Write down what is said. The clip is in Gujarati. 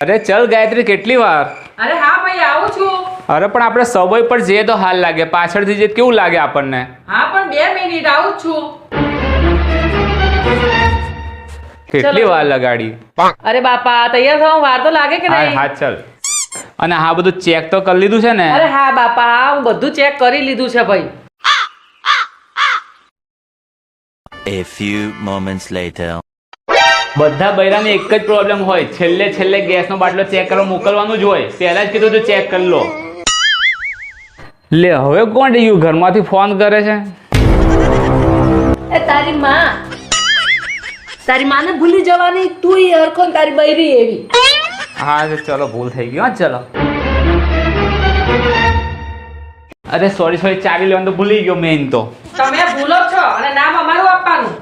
અરે ચલ ગાયત્રી, કેટલી વાર? અરે હા ભાઈ આવું છું. અરે પણ આપણે સબવે પર જઈએ તો હાલ લાગે, પાછળથી જઈએ કેવું લાગે આપણને? હા પણ 2 મિનિટ આવું જ છું. કેટલી વાર લગાડી? અરે બાપા તૈયાર થવામાં વાર તો લાગે કે હા નહીં? હા ચલ. અને હા બધું ચેક તો કરી લીધું છે ને? અરે હા બાપા હું બધું ચેક કરી લીધું છે ભાઈ. A few moments later. બધા બૈરાને એક જ પ્રોબ્લેમ હોય, છેલ્લે ગેસનો બાટલો ચેક કરવા મોકલવાનું જ હોય. પહેલા જ કીધું તું ચેક કરી લો. લે હવે કોણ રહ્યું ઘરમાંથી ફોન કરે છે? એ તારી માને ભૂલી જવાની, તું હરખો તારી બૈરી એવી. હા ચલો ભૂલ થઈ ગઈ. હા ચલો. અરે સોરી ચાવી લેવાનું તો ભૂલી ગયો મેન તો. તમે ભૂલો છો અને નામ અમારું આપવાનું.